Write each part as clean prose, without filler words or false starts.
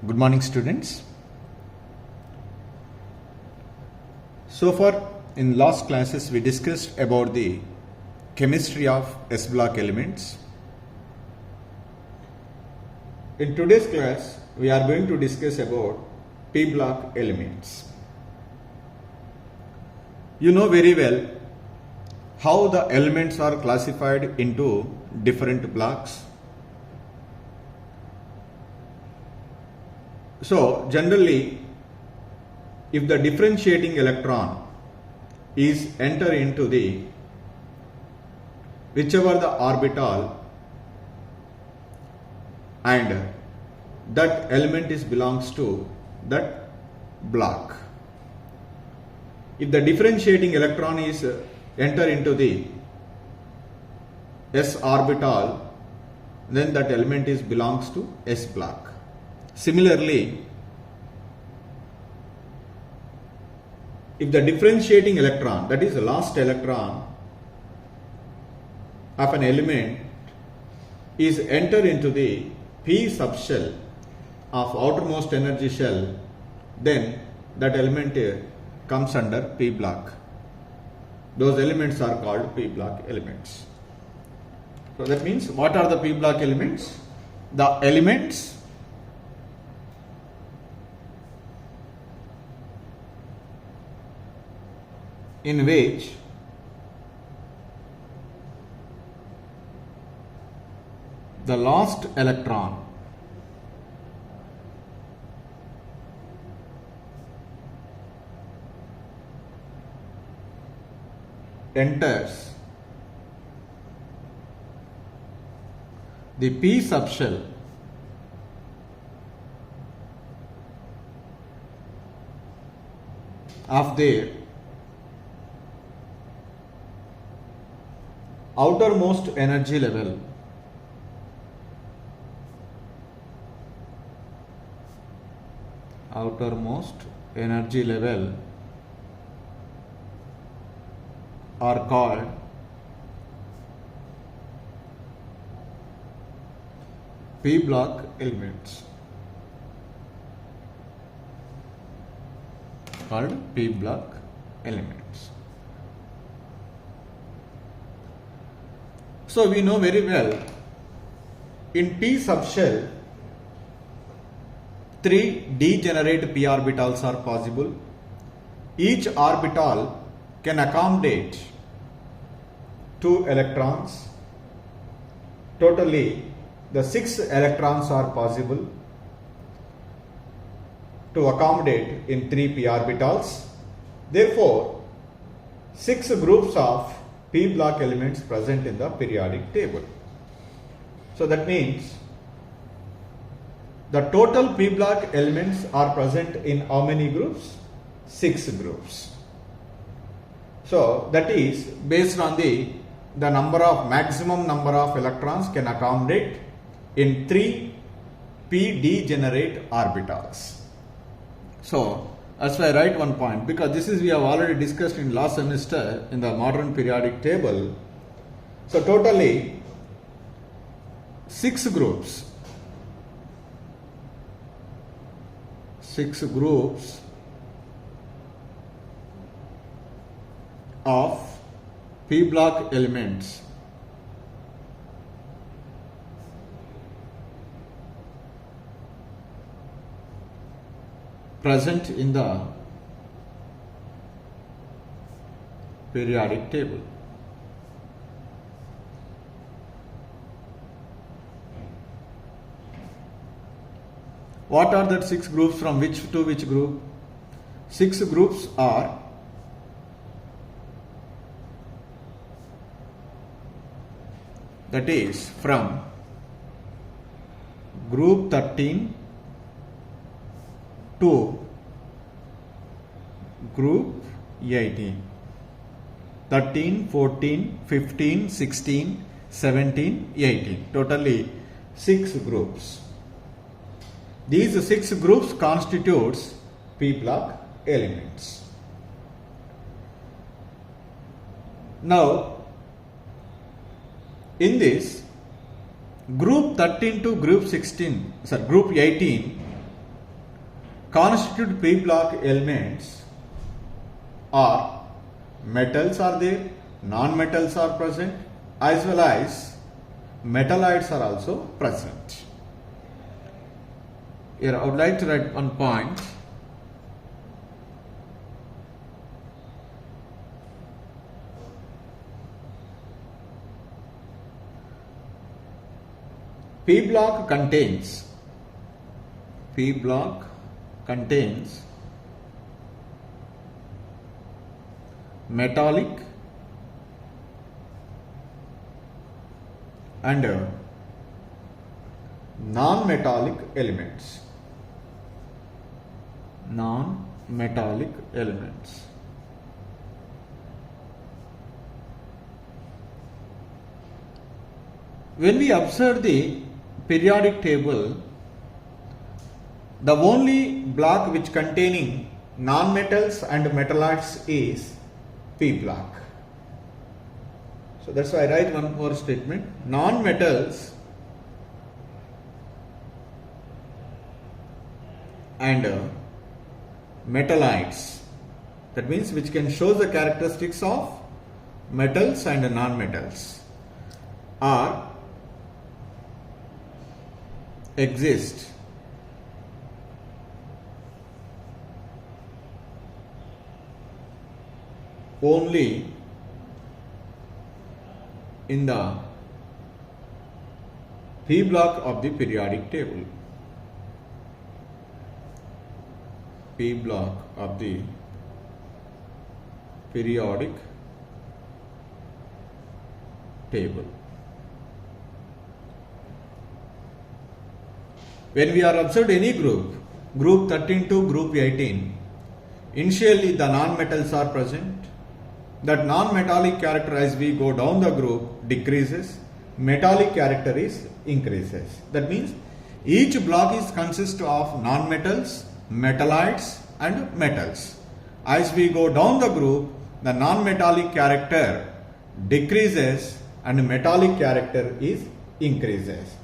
Good morning, students. So far in last classes we discussed about the chemistry of S block elements. In today's class we are going to discuss about P block elements. You know very well how the elements are classified into different blocks. So generally, if the differentiating electron is enter into the whichever the orbital and that element is belongs to that block. If the differentiating electron is enter into the s orbital, then that element is belongs to S block. Similarly, if the differentiating electron, that is the last electron of an element, is enter into the p subshell of outermost energy shell, then that element comes under P block. Those elements are called P block elements. So that means, what are the P block elements? The elements in which the last electron enters the p subshell of their outermost energy level are called P block elements. So we know very well, in P subshell 3 degenerate p orbitals are possible. Each orbital can accommodate 2 electrons. Totally, the 6 electrons are possible to accommodate in 3 p orbitals. Therefore, 6 groups of P block elements present in the periodic table. So that means the total P block elements are present in how many groups? 6 groups. So that is based on the maximum number of electrons can accommodate in 3 p degenerate orbitals. So that's why I write one point, because this is we have already discussed in last semester in the modern periodic table. So totally 6 groups of P block elements present in the periodic table. What are that 6 groups? From which to which group? 6 groups are that is from group 13 to group 18. 13, 14, 15, 16, 17, 18. Totally 6 groups. These 6 groups constitutes P block elements. Now, in this group 13 to group 18 constitute p block elements are metals are there, non-metals are present, as well as metalloids are also present. Here I would like to write one point. P block contains metallic and non-metallic elements. When we observe the periodic table, the only block which containing non-metals and metalloids is P block. So that's why I write one more statement. Non-metals and metalloids, that means which can show the characteristics of metals and non-metals, exist only in the P block of the periodic table. P block of the periodic table. When we are observed any group 13 to group 18, initially the non-metals are present. That non-metallic character as we go down the group decreases, metallic character is increases. That means each block is consists of non-metals, metalloids and metals. As we go down the group, the non-metallic character decreases and metallic character is increases.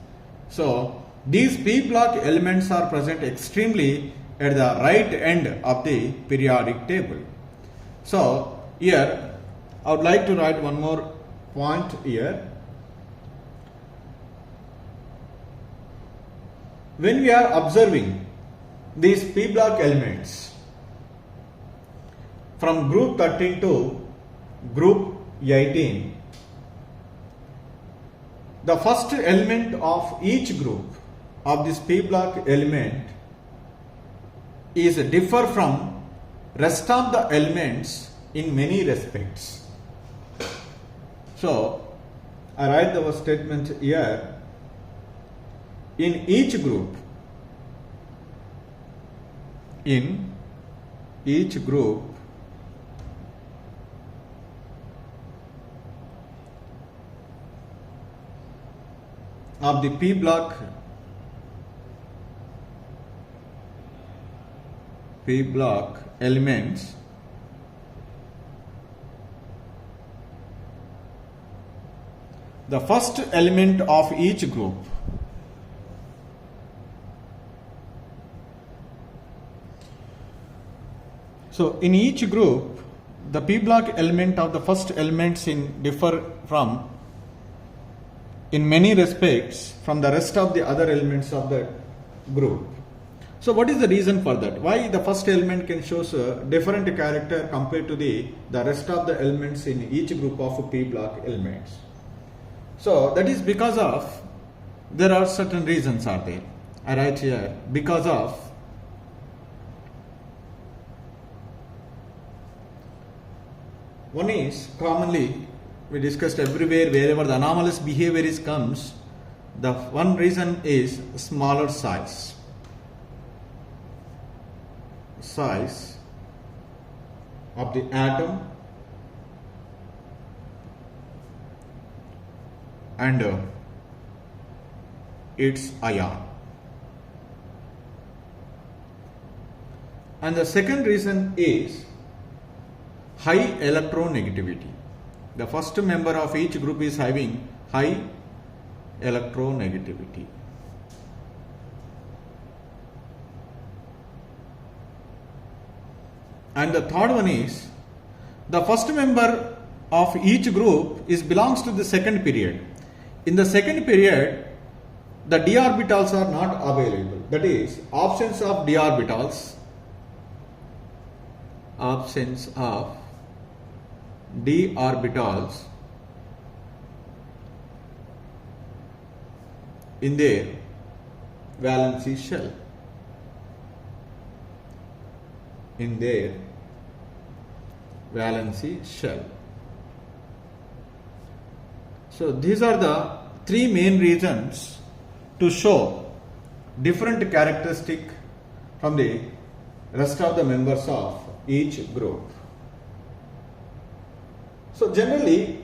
So these P block elements are present extremely at the right end of the periodic table. So here I would like to write one more point here. When we are observing these P block elements from group 13 to group 18, the first element of each group of this P block element is differ from rest of the elements in many respects. So I write the statement here. In each group of the P block elements, the first element of each group so in each group the P block element of the first elements differ from in many respects from the rest of the other elements of the group. So what is the reason for that? Why the first element can show a different character compared to the rest of the elements in each group of P block elements? So that is because of there are certain reasons are there. I write here because of one is commonly we discussed everywhere wherever the anomalous behavior comes, the one reason is smaller size of the atom and its ion. And the second reason is high electronegativity. The first member of each group is having high electronegativity. And the third one is the first member of each group belongs to the second period. In the second period, the d orbitals are not available. That is, absence of d orbitals in their valency shell. So these are the three main reasons to show different characteristic from the rest of the members of each group. So generally,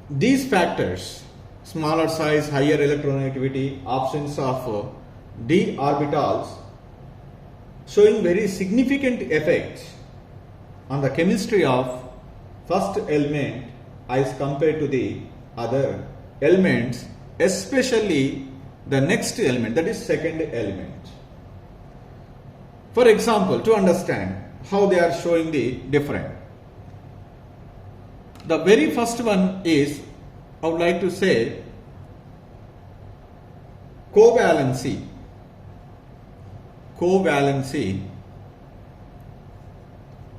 these factors, smaller size, higher electronegativity, absence of d orbitals, showing very significant effects on the chemistry of first element as compared to the other elements, especially the next element, that is second element. For example, to understand how they are showing the different, the very first one is, I would like to say, covalency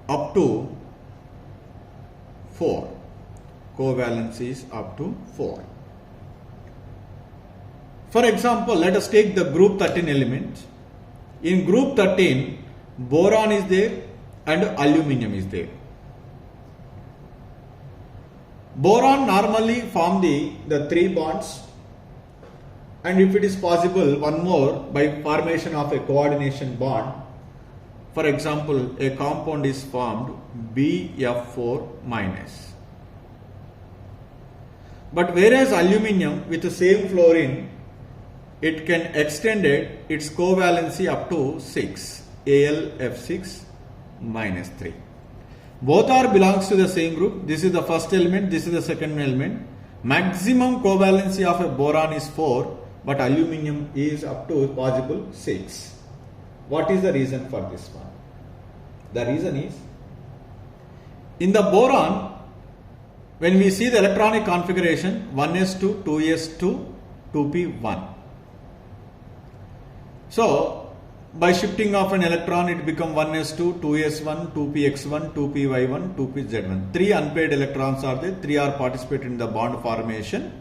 up to 4. Covalence is up to 4. For example, let us take the group 13 element. In group 13, boron is there and aluminum is there. Boron normally form the 3 bonds, and if it is possible, one more by formation of a coordination bond. For example, a compound is formed BF4 minus. But whereas aluminum with the same fluorine, it can extend its covalency up to 6, AlF6 minus 3. Both are belongs to the same group. This is the first element, this is the second element. Maximum covalency of a boron is 4, but aluminum is up to possible 6. What is the reason for this one? The reason is, in the boron, when we see the electronic configuration, 1s2, 2s2, 2p1. So, by shifting of an electron, it becomes 1s2, 2s1, 2px1, 2py1, 2pz1. 3 unpaired electrons are there, 3 are participating in the bond formation.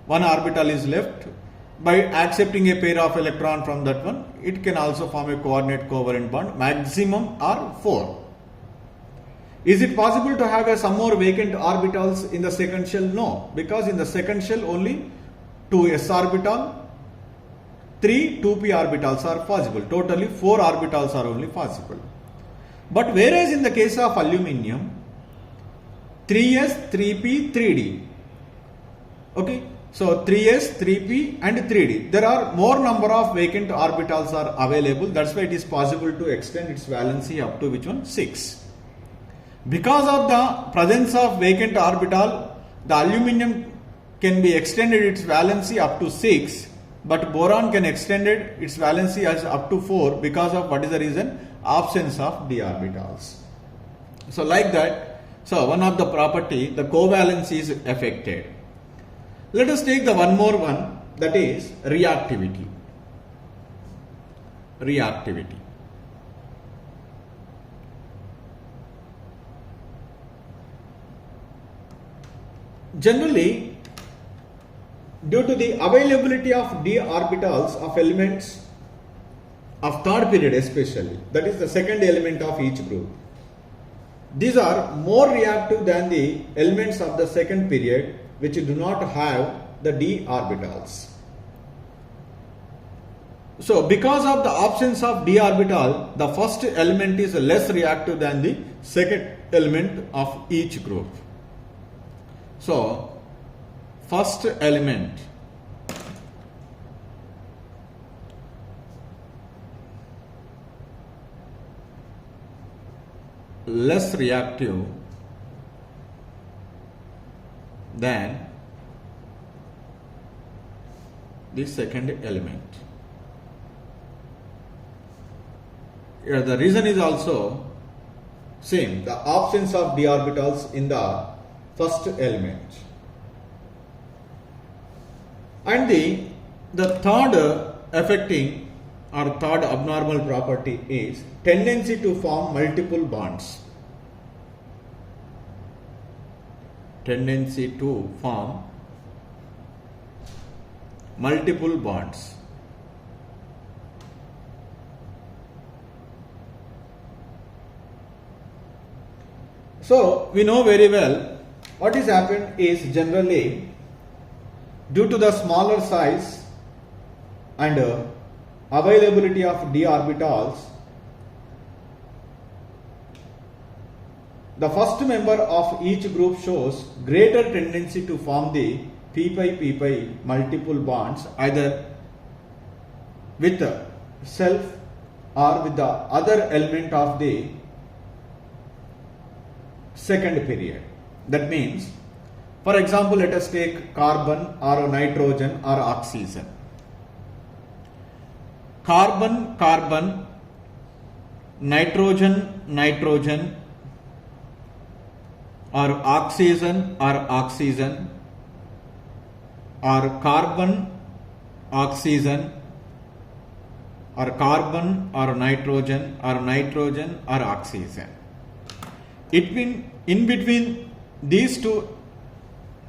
1 orbital is left. By accepting a pair of electron from that one, it can also form a coordinate covalent bond. Maximum are 4. Is it possible to have some more vacant orbitals in the second shell? No, because in the second shell only 2 s orbital, 3 2p orbitals are possible. Totally 4 orbitals are only possible. But whereas in the case of aluminum, 3s, 3p, 3d. Okay. So 3s, 3p and 3d. There are more number of vacant orbitals are available. That's why it is possible to extend its valency up to which one? 6. Because of the presence of vacant orbital, the aluminum can be extended its valency up to 6, but boron can extend its valency as up to 4 because of what is the reason? Absence of d orbitals. So like that, so one of the property, the covalence is affected. Let us take the one more one, that is reactivity. Generally, due to the availability of d orbitals of elements of third period especially, that is the second element of each group, these are more reactive than the elements of the second period which do not have the d orbitals. So because of the absence of d orbital, the first element is less reactive than the second element of each group. So first element less reactive than the second element. the reason is also same, the absence of d orbitals in the first element. And the third affecting or third abnormal property is tendency to form multiple bonds. Tendency to form multiple bonds. So we know very well what is happened is generally due to the smaller size and availability of d orbitals, the first member of each group shows greater tendency to form the p-pi multiple bonds either with the self or with the other element of the second period. That means, for example, let us take carbon or nitrogen or oxygen. Carbon, carbon, nitrogen, nitrogen, or oxygen, or carbon, oxygen, or carbon, or nitrogen, or oxygen. In between these two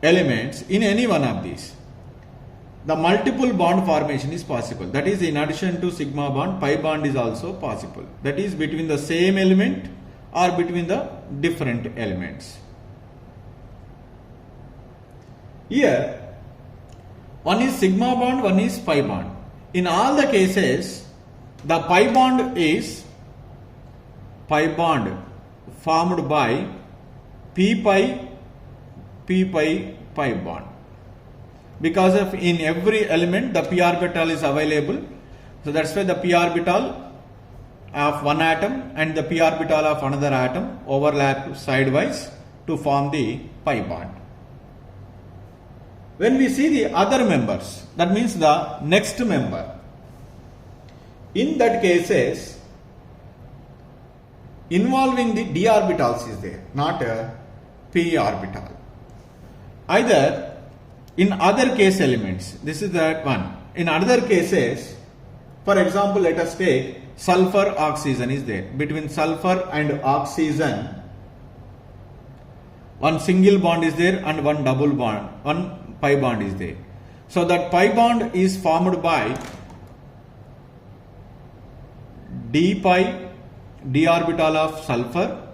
elements, in any one of these, the multiple bond formation is possible. That is, in addition to sigma bond, pi bond is also possible. That is between the same element or between the different elements. Here, one is sigma bond, one is pi bond. In all the cases, the pi bond is pi bond formed by p-pi pi bond. Because of in every element the p orbital is available, so that's why the p orbital of one atom and the p orbital of another atom overlap sidewise to form the pi bond. When we see the other members, that means the next member, in that cases involving the d orbitals is there, not a p orbital. Either in other case elements, this is that one. In other cases, for example, let us take sulfur oxygen is there. Between sulfur and oxygen, one single bond is there and one double bond, one pi bond is there. So that pi bond is formed by d pi, d orbital of sulfur,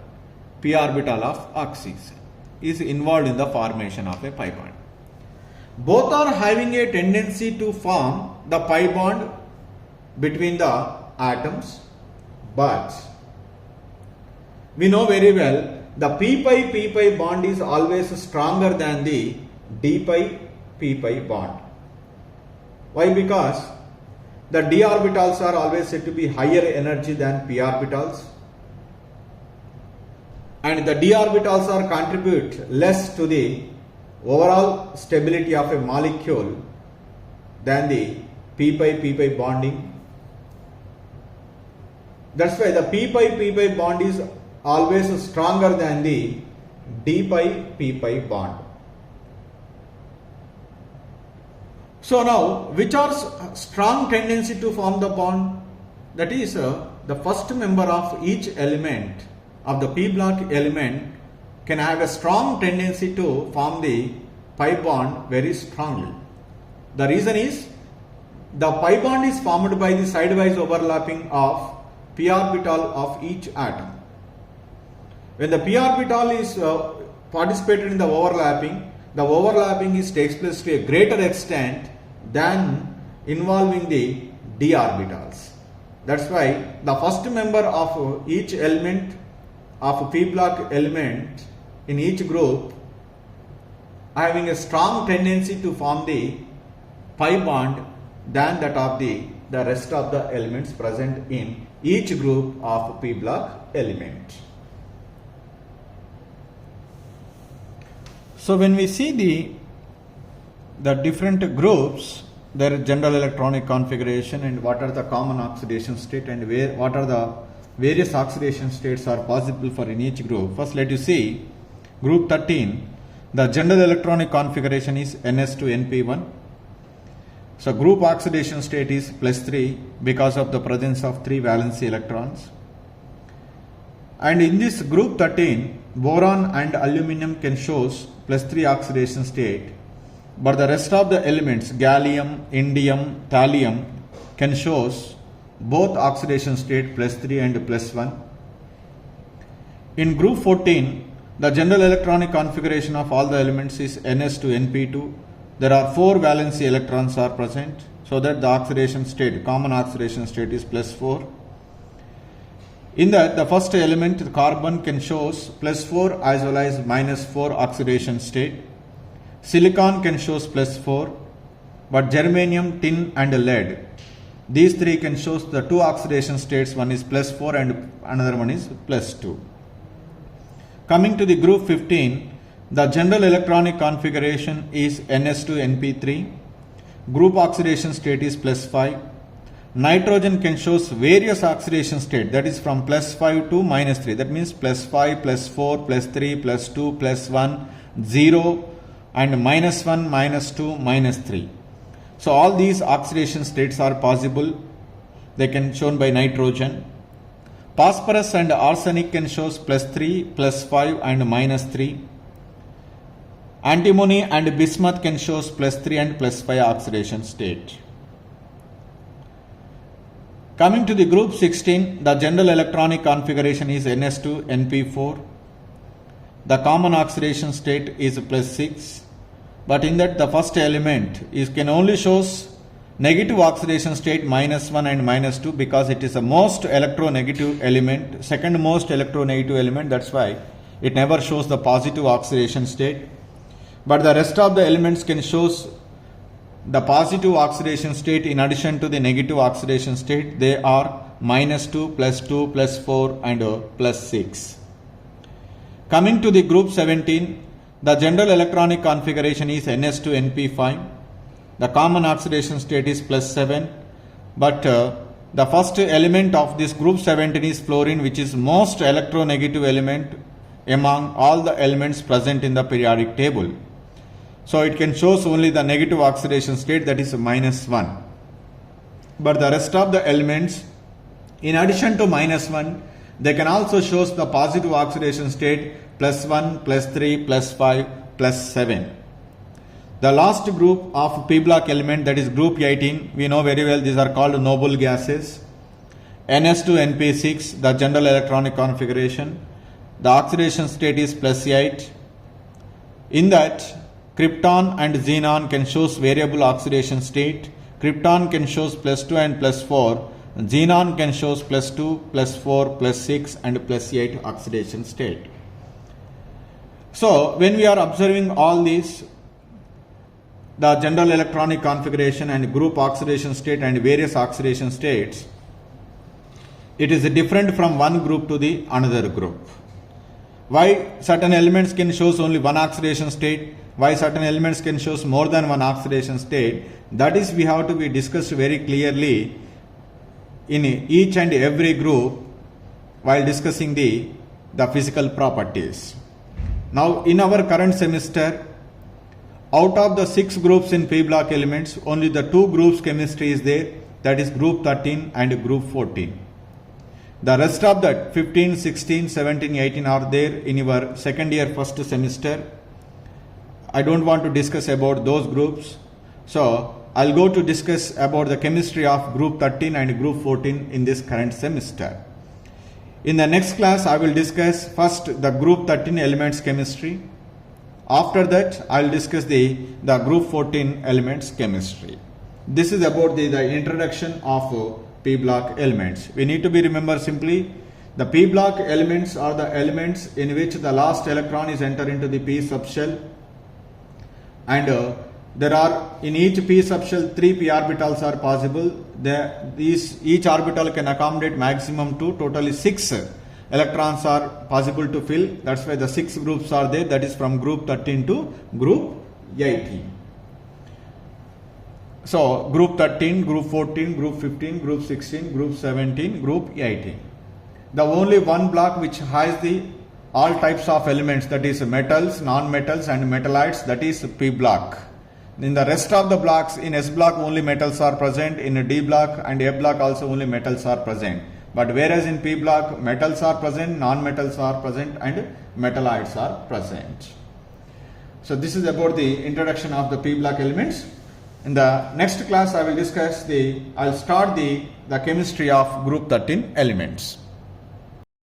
p orbital of oxygen is involved in the formation of a pi bond. Both are having a tendency to form the pi bond between the atoms, but we know very well the p-pi bond is always stronger than the d-pi bond. Why? Because the d orbitals are always said to be higher energy than p orbitals, and the d orbitals are contribute less to the overall stability of a molecule than the p-pi bonding. That's why the p-pi bond is always stronger than the d-pi bond. So now, which are strong tendency to form the bond? That is, the first member of each element of the p block element can have a strong tendency to form the pi bond very strongly. The reason is the pi bond is formed by the sidewise overlapping of p orbital of each atom. When the p orbital is participated in the overlapping takes place to a greater extent than involving the d orbitals. That's why the first member of each element of p block element in each group having a strong tendency to form the pi bond than that of the rest of the elements present in each group of p block element. So when we see the different groups, their general electronic configuration and what are the common oxidation state and what are the various oxidation states are possible for in each group. First, let you see group 13. The general electronic configuration is Ns2Np1. So group oxidation state is +3 because of the presence of 3 valency electrons. And in this group 13, boron and aluminum can show +3 oxidation state, but the rest of the elements, gallium, indium, thallium, can show both oxidation state +3 and +1. In group 14, the general electronic configuration of all the elements is Ns2Np2. There are 4 valency electrons are present, so that the oxidation state, common oxidation state is +4. In that, the first element, the carbon, can show +4 as well as -4 oxidation state. Silicon can show +4, but germanium, tin and lead, these 3 can show the 2 oxidation states, one is +4 and another one is +2. Coming to the group 15, the general electronic configuration is Ns2Np3. Group oxidation state is +5. Nitrogen can show various oxidation state, that is from +5 to -3. That means +5, +4, +3, +2, +1, 0 and -1, -2, -3. So all these oxidation states are possible. They can shown by nitrogen. Phosphorus and arsenic can show +3, +5 and -3. Antimony and bismuth can show +3 and +5 oxidation state. Coming to the group 16, the general electronic configuration is Ns2Np4. The common oxidation state is +6, but in that the first element can only shows negative oxidation state -1 and -2 because it is the most electronegative element, second most electronegative element, that's why it never shows the positive oxidation state. But the rest of the elements can shows the positive oxidation state in addition to the negative oxidation state. They are -2, +2, +4 and +6. Coming to the group 17, the general electronic configuration is Ns2Np5. The common oxidation state is +7, but the first element of this group 17 is fluorine, which is most electronegative element among all the elements present in the periodic table. So it can shows only the negative oxidation state, that is -1. But the rest of the elements, in addition to -1, they can also shows the positive oxidation state +1, +3, +5, +7. The last group of p block element, that is group 18, we know very well these are called noble gases. Ns2Np6, the general electronic configuration, the oxidation state is +8. In that, krypton and xenon can shows variable oxidation state. Krypton can shows +2 and +4. Xenon can shows +2, +4, +6 and +8 oxidation state. So when we are observing all these, the general electronic configuration and group oxidation state and various oxidation states, it is different from one group to the another group. Why certain elements can shows only one oxidation state, why certain elements can shows more than one oxidation state, that is we have to be discussed very clearly in each and every group while discussing the physical properties. Now in our current semester, out of the 6 groups in p block elements, only the 2 groups chemistry is there, that is group 13 and group 14. The rest of that 15, 16, 17, 18 are there in your second year first semester. I don't want to discuss about those groups. So I'll go to discuss about the chemistry of group 13 and group 14 in this current semester. In the next class, I will discuss first the group 13 elements chemistry. After that, I will discuss the group 14 elements chemistry. This is about the introduction of p block elements. We need to be remember simply the p block elements are the elements in which the last electron is entered into the p subshell, and there are in each p subshell 3 p orbitals are possible. Each orbital can accommodate maximum to totally 6 electrons are possible to fill. That's why the 6 groups are there, that is from group 13 to group 18. So group 13, group 14, group 15, group 16, group 17, group 18. the only one block which has the all types of elements, that is metals, non-metals and metallites, that is P block. In the rest of the blocks, in S block only metals are present, in D block and A block also only metals are present. But whereas in P block metals are present, non-metals are present and metallites are present. So this is about the introduction of the P block elements. In the next class I will start the chemistry of group 13 elements.